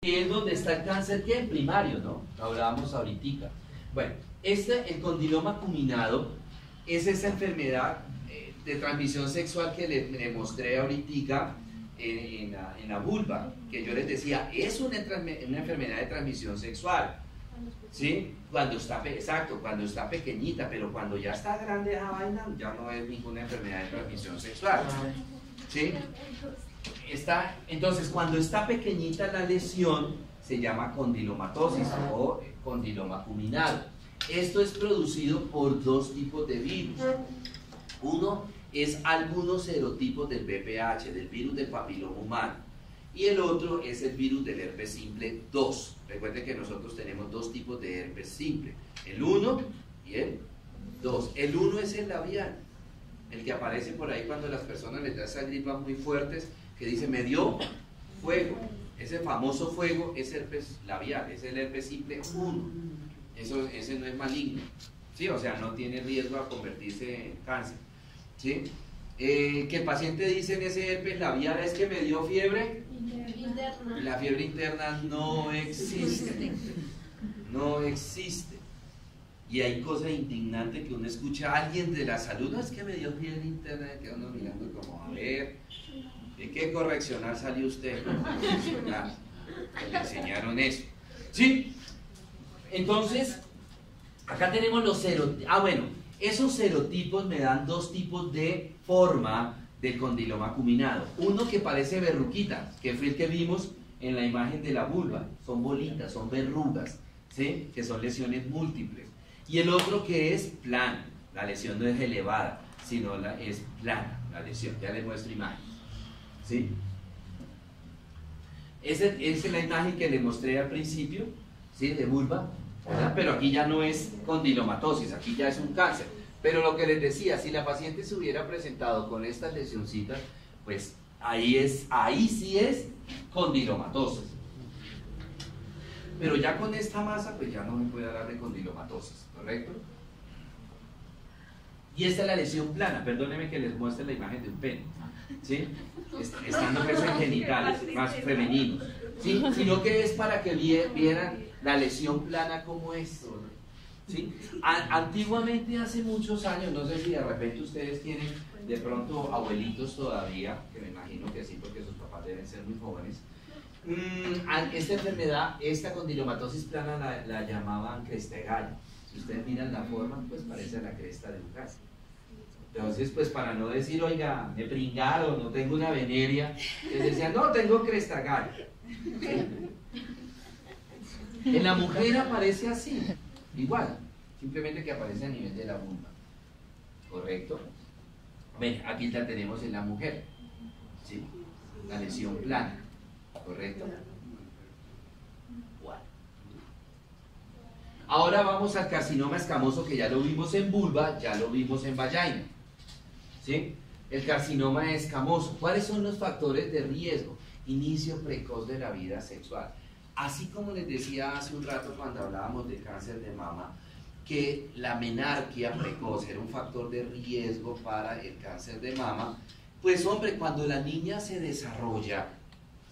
que es donde está el cáncer que primario, ¿no? Hablábamos ahorita. Bueno, el condiloma acuminado es esa enfermedad de transmisión sexual que le mostré ahorita en la vulva, que yo les decía, es una enfermedad de transmisión sexual, ¿sí? Exacto, cuando está pequeñita, pero cuando ya está grande esa vaina, ya no es ninguna enfermedad de transmisión sexual, ¿sí? Entonces, cuando está pequeñita la lesión, se llama condilomatosis o condiloma acuminado. Esto es producido por dos tipos de virus. Uno es algunos serotipos del VPH, del virus del papiloma humano, y el otro es el virus del herpes simple 2. Recuerden que nosotros tenemos dos tipos de herpes simple, el 1 y el 2. El 1 es el labial, el que aparece por ahí cuando las personas les da esas gripas muy fuertes, que dice me dio fuego. Ese famoso fuego es herpes labial, es el herpes simple 1. Ese no es maligno, ¿sí? O sea, no tiene riesgo a convertirse en cáncer, ¿sí? Que el paciente dice en ese herpes labial es que me dio fiebre interna. La fiebre interna no existe, no existe. Y hay cosas indignantes que uno escucha a alguien de la salud, no es que me dio fiebre interna, y queda uno mirando como, a ver, ¿de qué correccional salió usted? Le enseñaron eso, ¿sí? Entonces, acá tenemos los serotipos. Bueno, esos serotipos me dan dos tipos de forma del condiloma acuminado. Uno que parece verruquita, que fue el que vimos en la imagen de la vulva. Son bolitas, son verrugas, ¿sí? Que son lesiones múltiples. Y el otro que es plana. La lesión no es elevada, sino es plana la lesión. Ya les muestro imagen, ¿sí? Esa es la imagen que les mostré al principio, ¿sí? De vulva, ¿verdad? Pero aquí ya no es condilomatosis, aquí ya es un cáncer. Pero lo que les decía, si la paciente se hubiera presentado con estas lesioncitas, pues ahí sí es condilomatosis. Pero ya con esta masa, pues ya no me puede hablar de condilomatosis, ¿correcto? Y esta es la lesión plana, perdónenme que les muestre la imagen de un pene, ¿sí? Estando pues en genitales más femeninos, ¿sí? Sino que es para que vieran la lesión plana como es, ¿sí? Antiguamente, hace muchos años, no sé si de repente ustedes tienen de pronto abuelitos todavía, que me imagino que sí, porque sus papás deben ser muy jóvenes. Esta enfermedad, esta condilomatosis plana la llamaban cresta de gallo. Si ustedes miran la forma, pues parece la cresta de un gallo. Entonces, pues para no decir, oiga, me pringaron, no tengo una veneria, les decían, no, tengo cresta de gallo. En la mujer aparece así, igual, simplemente que aparece a nivel de la vulva, ¿correcto? Ven, aquí la tenemos en la mujer, ¿sí? La lesión plana, ¿correcto? Bueno. Ahora vamos al carcinoma escamoso, que ya lo vimos en vulva, ya lo vimos en vagina, ¿sí? El carcinoma escamoso. ¿Cuáles son los factores de riesgo? Inicio precoz de la vida sexual. Así como les decía hace un rato cuando hablábamos de cáncer de mama, que la menarquia precoz era un factor de riesgo para el cáncer de mama, pues hombre, cuando la niña se desarrolla,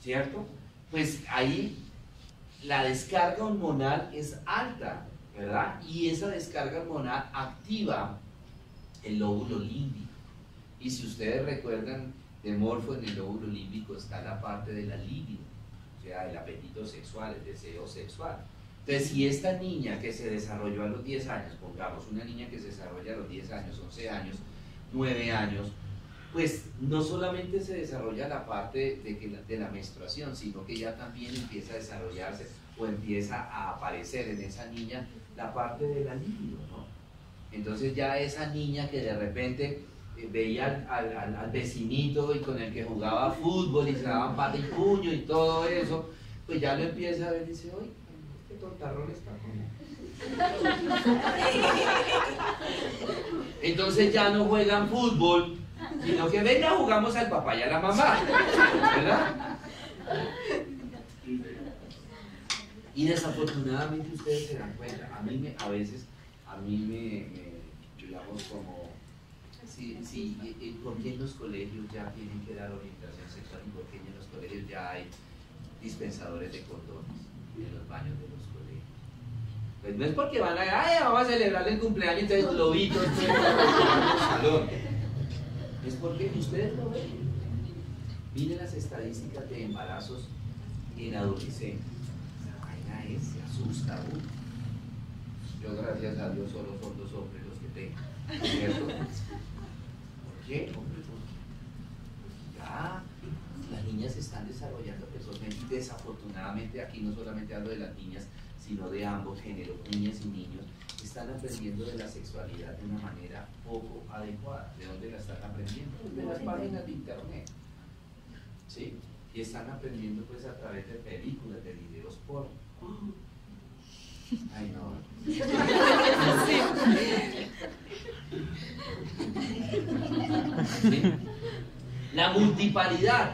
¿cierto? Pues ahí la descarga hormonal es alta, ¿verdad? Y esa descarga hormonal activa el lóbulo límbico. Y si ustedes recuerdan de Morfo, en el lóbulo límbico está la parte de la libido, o sea, el apetito sexual, el deseo sexual. Entonces, si esta niña que se desarrolló a los 10 años, pongamos una niña que se desarrolla a los 10 años, 11 años, 9 años, pues no solamente se desarrolla la parte de la menstruación, sino que ya también empieza a desarrollarse o empieza a aparecer en esa niña la parte de la libido, ¿no? Entonces ya esa niña que de repente veía al vecinito y con el que jugaba fútbol y se daban pata y puño y todo eso, pues ya lo empieza a ver y dice, oye, qué tontarrón está con él. Entonces ya no juegan fútbol, sino que venga, jugamos al papá y a la mamá, ¿verdad? Y desafortunadamente ustedes se dan cuenta, a veces yo digamos como, ¿por qué en los colegios ya tienen que dar orientación sexual y por qué en los colegios ya hay dispensadores de condones en los baños de los colegios. Pues no es porque van a, ay, vamos a celebrar el cumpleaños, entonces globitos, todo en el salón. Es porque ustedes lo ven. Miren las estadísticas de embarazos en adolescentes. La vaina es, se asusta uno. Yo, gracias a Dios, solo son 2 hombres los que tengo. ¿Cierto? ¿Por qué? Hombre, porque ya las niñas se están desarrollando precocemente y desafortunadamente aquí no solamente hablo de las niñas, sino de ambos géneros, niñas y niños, están aprendiendo de la sexualidad de una manera poco adecuada. ¿De dónde la están aprendiendo? De las páginas de internet. ¿Sí? Y están aprendiendo pues a través de películas, de videos porno. Ay, no. ¿Sí? La multiparidad.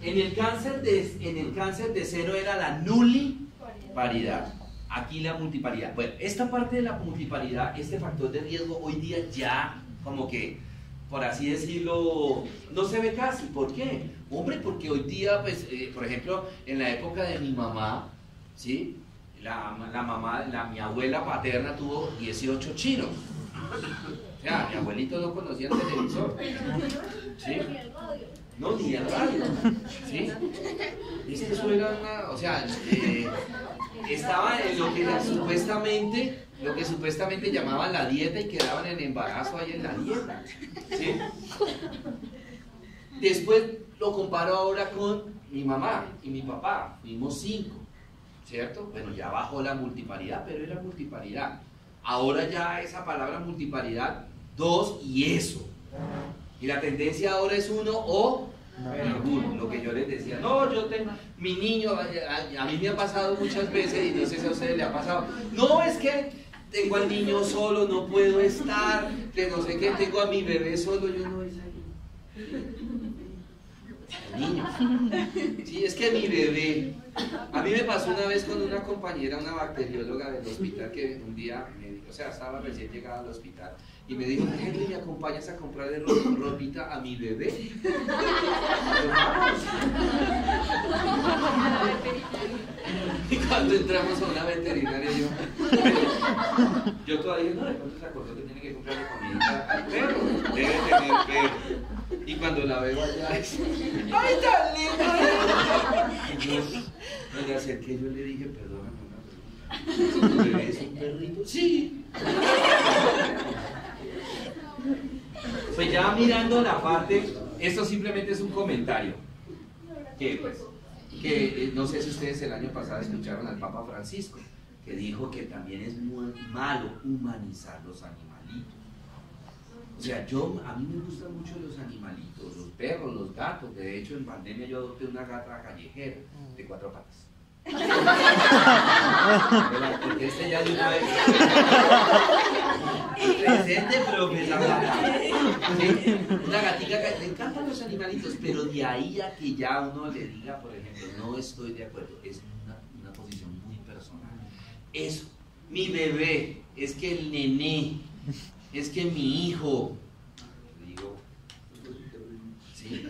En el cáncer de seno era la nuliparidad. Aquí la multiparidad. Bueno, esta parte de la multiparidad, este factor de riesgo hoy día ya como que, por así decirlo, no se ve casi. ¿Por qué? Hombre, porque hoy día, pues, por ejemplo, en la época de mi mamá, ¿sí? Mi abuela paterna tuvo 18 chinos. O sea, mi abuelito no conocía el televisor. ¿Sí? No, ni el radio. ¿Sí? Es que eso era una, o sea, estaba en lo que supuestamente llamaban la dieta y quedaban en embarazo ahí en la dieta. ¿Sí? Después lo comparo ahora con mi mamá y mi papá, fuimos 5, ¿cierto? Bueno, ya bajó la multiparidad, pero era multiparidad. Ahora ya esa palabra multiparidad, 2 y eso. Y la tendencia ahora es 1 o ninguno, lo que yo les decía. No, yo tengo, mi niño, a mí me ha pasado muchas veces y no sé si a ustedes le ha pasado. No, es que tengo al niño solo, no puedo estar, que no sé qué, tengo a mi bebé solo, yo no es ahí. El niño. Sí, es que mi bebé. A mí me pasó una vez con una compañera, una bacterióloga del hospital, que un día me dijo, o sea, estaba recién llegada al hospital, y me dijo, Henry, ¿me acompañas a comprarle ropita a mi bebé? Y cuando entramos a una veterinaria, yo todavía no, de pronto se acordó que tiene que comprarle comida al perro, debe tener perro. Y cuando la veo allá, ¡ay, tan lindo! Y yo me acerqué, yo le dije, perdóname una pregunta, ¿tu bebé es un perrito? Sí. Pues ya mirando la parte, esto simplemente es un comentario que no sé si ustedes el año pasado escucharon al Papa Francisco, que dijo que también es muy malo humanizar los animalitos. O sea, a mí me gustan mucho los animalitos, los perros, los gatos. De hecho, en pandemia yo adopté una gata callejera de 4 patas. Porque este ya de una vez presente, pero me la gata. ¿Sí? Una gatica que le encantan los animalitos, pero de ahí a que ya uno le diga, por ejemplo, no estoy de acuerdo, es una posición muy personal. Eso, mi bebé, es que el nené, es que mi hijo, digo, ¿sí?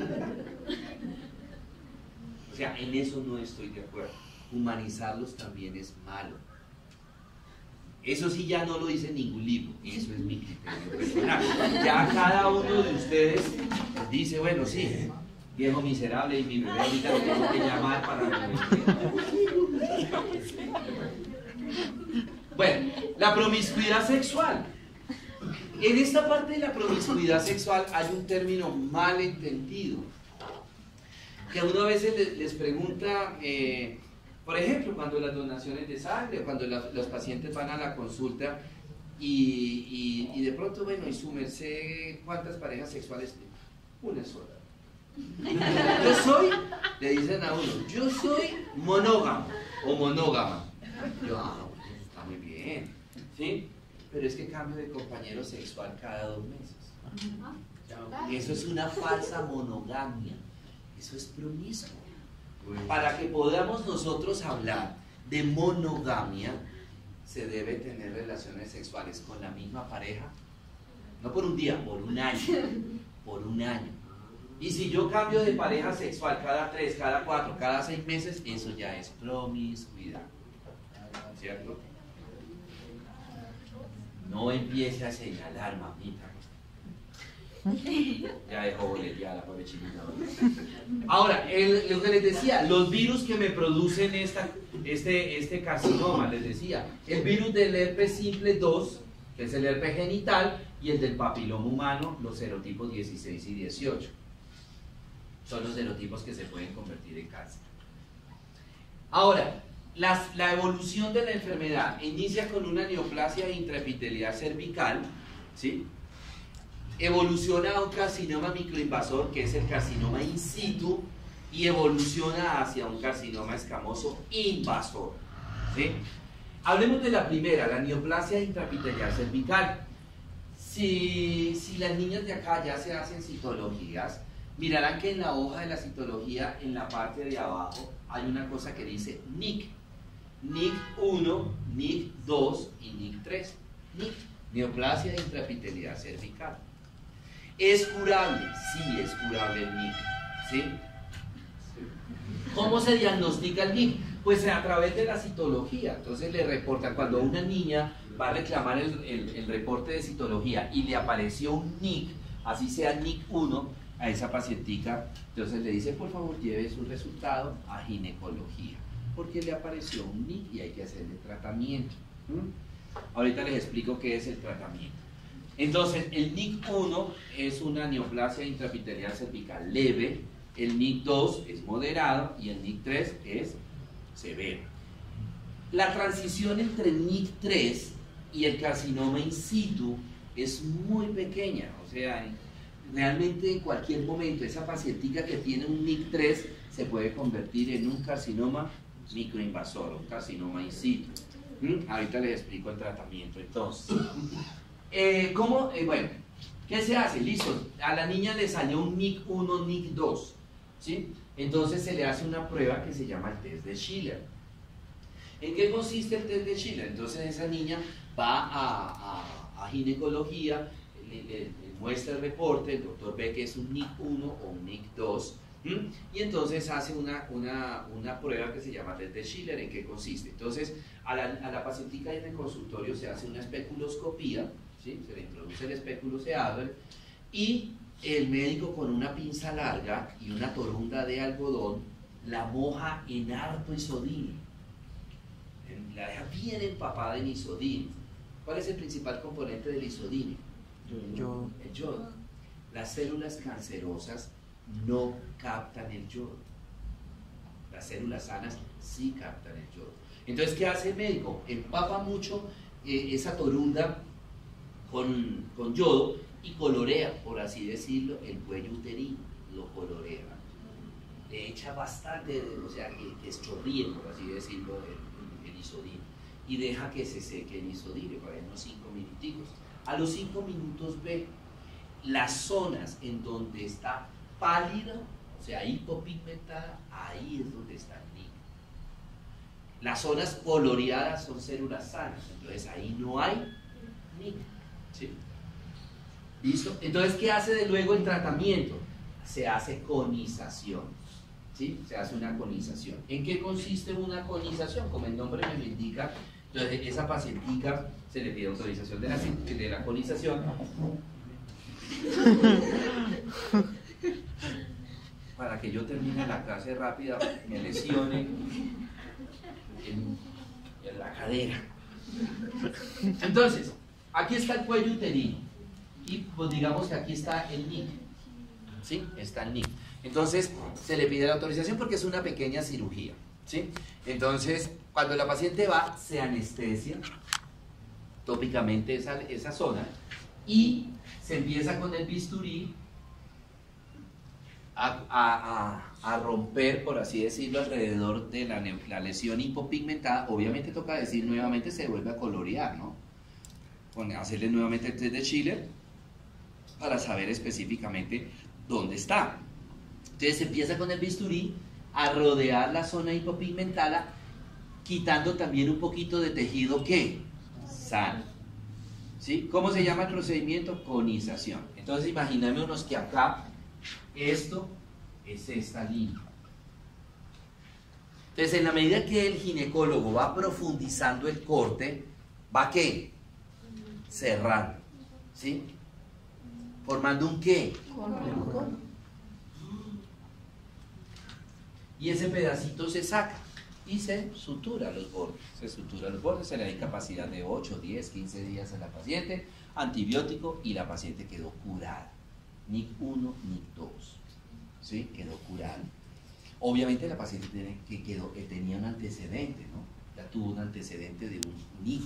O sea, en eso no estoy de acuerdo. Humanizarlos también es malo. Eso sí ya no lo dice ningún libro, eso es mi criterio personal. Ya cada uno de ustedes dice, bueno, sí, viejo miserable y mi bebé ahorita lo tengo que llamar para mi bebé. Bueno, la promiscuidad sexual. En esta parte de la promiscuidad sexual hay un término mal entendido, que a uno a veces les pregunta, por ejemplo, cuando las donaciones de sangre, cuando los pacientes van a la consulta y de pronto, bueno, y su merced, ¿cuántas parejas sexuales tiene? Una sola. Yo soy, le dicen a uno, yo soy monógamo o monógama. Yo, pues está muy bien, ¿sí? Pero es que cambio de compañero sexual cada 2 meses. Eso es una falsa monogamia. Eso es promiscuo. Para que podamos nosotros hablar de monogamia, se debe tener relaciones sexuales con la misma pareja, no por un día, por un año. Por un año. Y si yo cambio de pareja sexual cada 3, cada 4, cada 6 meses, eso ya es promiscuidad. ¿Cierto? No empiece a señalar, mamita. Ya dejó boleteada la pobre chinita. Ahora, lo que les decía, los virus que me producen este carcinoma, les decía, el virus del herpes simple 2, que es el herpes genital, y el del papiloma humano, los serotipos 16 y 18. Son los serotipos que se pueden convertir en cáncer. Ahora, la evolución de la enfermedad inicia con una neoplasia intraepitelial cervical, ¿sí? Evoluciona a un carcinoma microinvasor, que es el carcinoma in situ, y evoluciona hacia un carcinoma escamoso invasor, ¿sí? Hablemos de la primera, la neoplasia intraepitelial cervical. Si las niñas de acá ya se hacen citologías, mirarán que en la hoja de la citología, en la parte de abajo, hay una cosa que dice NIC. NIC 1, NIC 2 y NIC 3. NIC, neoplasia intraepitelial cervical. ¿Es curable? Sí, es curable el NIC. ¿Sí? ¿Cómo se diagnostica el NIC? Pues a través de la citología. Entonces le reportan, cuando una niña va a reclamar el reporte de citología y le apareció un NIC, así sea NIC 1, a esa pacientica, entonces le dice, por favor, lleve su resultado a ginecología, porque le apareció un NIC y hay que hacerle tratamiento. Ahorita les explico qué es el tratamiento. Entonces, el NIC 1 es una neoplasia intraepitelial cervical leve, el NIC 2 es moderado y el NIC 3 es severo. La transición entre el NIC 3 y el carcinoma in situ es muy pequeña, o sea, realmente en cualquier momento esa pacientica que tiene un NIC 3 se puede convertir en un carcinoma microinvasor, un carcinoma in situ. Ahorita les explico el tratamiento. Entonces, bueno, ¿qué se hace? Listo, a la niña le salió un NIC 1, NIC 2, ¿sí? Entonces se le hace una prueba que se llama el test de Schiller. ¿En qué consiste el test de Schiller? Entonces esa niña va a ginecología, le muestra el reporte, el doctor ve que es un NIC 1 o un NIC 2, y entonces hace una prueba que se llama test de Schiller. ¿En qué consiste? Entonces a la pacientica en el consultorio se hace una especuloscopía, ¿sí? Se le introduce el espéculo, se abre, y el médico con una pinza larga y una torunda de algodón la moja en harto isodíneo, la deja bien empapada en isodíneo. ¿Cuál es el principal componente del isodíneo? El yodo. Las células cancerosas no captan el yodo. Las células sanas sí captan el yodo. Entonces, ¿qué hace el médico? Empapa mucho esa torunda con yodo y colorea, por así decirlo, el cuello uterino. Lo colorea. Le echa bastante, o sea, que estorríe, por así decirlo, el isodíneo. Y deja que se seque el isodíneo, por ahí unos 5 minuticos. A los 5 minutos ve las zonas en donde está pálido, o sea, hipopigmentada, ahí es donde está el NIC. Las zonas coloreadas son células sanas, entonces ahí no hay NIC. ¿Sí? ¿Listo? Entonces, ¿qué hace de luego el tratamiento? Se hace conización. ¿Sí? Se hace una conización. ¿En qué consiste una conización? Como el nombre me lo indica, entonces esa pacientica se le pide autorización de la conización para que yo termine la clase rápida, me lesione en la cadera. Entonces, aquí está el cuello uterino y pues digamos que aquí está el NIC. ¿Sí? Está el NIC. Entonces se le pide la autorización porque es una pequeña cirugía, ¿sí? Entonces cuando la paciente va, se anestesia tópicamente esa zona y se empieza con el bisturí a romper, por así decirlo, alrededor de la lesión hipopigmentada. Obviamente toca decir nuevamente, se vuelve a colorear, ¿no? Hacerle nuevamente el test de Schiller para saber específicamente dónde está. Entonces se empieza con el bisturí a rodear la zona hipopigmentada, quitando también un poquito de tejido que sano. ¿Sí? ¿Cómo se llama el procedimiento? Conización. Entonces imaginémonos que acá Esto es esta línea. Entonces, en la medida que el ginecólogo va profundizando el corte, ¿va qué? Cerrando, ¿sí? Formando un ¿qué? Cono. Y ese pedacito se saca y se sutura los bordes. Se sutura los bordes, se le da incapacidad de 8, 10, 15 días a la paciente, antibiótico y la paciente quedó curada. NIC 1, NIC 2, ¿sí? Quedó curada. Obviamente la paciente tenía un antecedente, ¿no? Ya tuvo un antecedente de un NIC,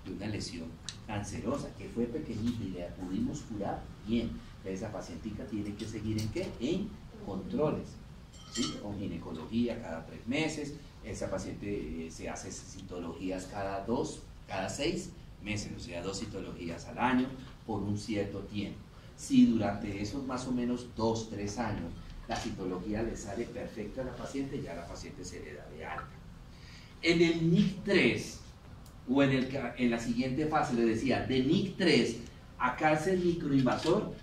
de una lesión cancerosa que fue pequeñita y la pudimos curar bien. Esa pacientica tiene que seguir ¿en qué? En controles, ¿sí? Con ginecología cada 3 meses. Esa paciente se hace citologías cada 6 meses, o sea, 2 citologías al año por un cierto tiempo. Si durante esos más o menos 2, 3 años la citología le sale perfecta a la paciente, ya la paciente se le da de alta. En el NIC 3 o en la siguiente fase, le decía, de NIC 3 a cáncer microinvasor,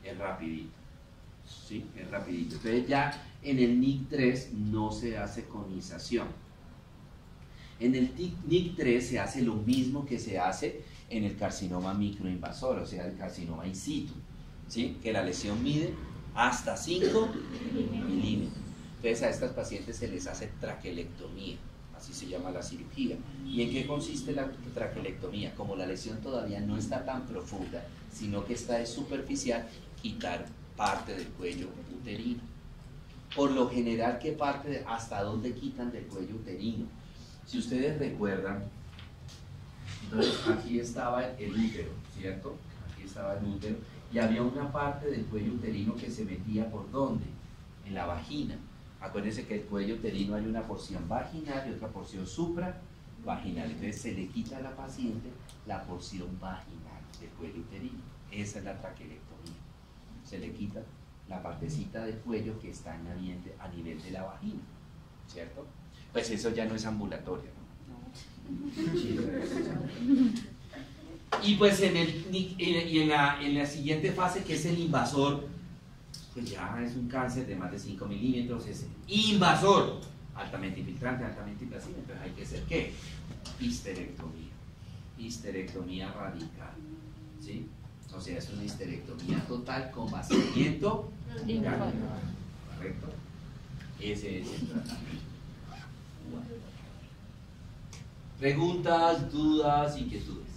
es rapidito, ¿sí? Es rapidito. Entonces ya en el NIC 3 no se hace conización. En el NIC 3 se hace lo mismo que se hace en el carcinoma microinvasor, o sea, el carcinoma in situ, ¿sí? Que la lesión mide hasta 5 milímetros. Entonces a estas pacientes se les hace traquelectomía, así se llama la cirugía. ¿Y en qué consiste la traquelectomía? Como la lesión todavía no está tan profunda, sino que está superficial, quitar parte del cuello uterino. Por lo general, ¿qué parte, hasta dónde quitan del cuello uterino? Si ustedes recuerdan, entonces aquí estaba el útero, ¿cierto? Aquí estaba el útero y había una parte del cuello uterino que se metía ¿por dónde? En la vagina. Acuérdense que el cuello uterino hay una porción vaginal y otra porción supravaginal. Entonces se le quita a la paciente la porción vaginal del cuello uterino. Esa es la traquelectomía. Se le quita la partecita del cuello que está en a nivel de la vagina, ¿cierto? Pues eso ya no es ambulatorio, ¿no? Y pues en la siguiente fase, que es el invasor, pues ya es un cáncer de más de 5 milímetros, es invasor, altamente infiltrante, altamente invasivo. Entonces hay que hacer ¿qué? Histerectomía radical, ¿sí? O sea, es una histerectomía total con vaciamiento linfático, ¿correcto? Ese es el tratamiento. Preguntas, dudas, inquietudes.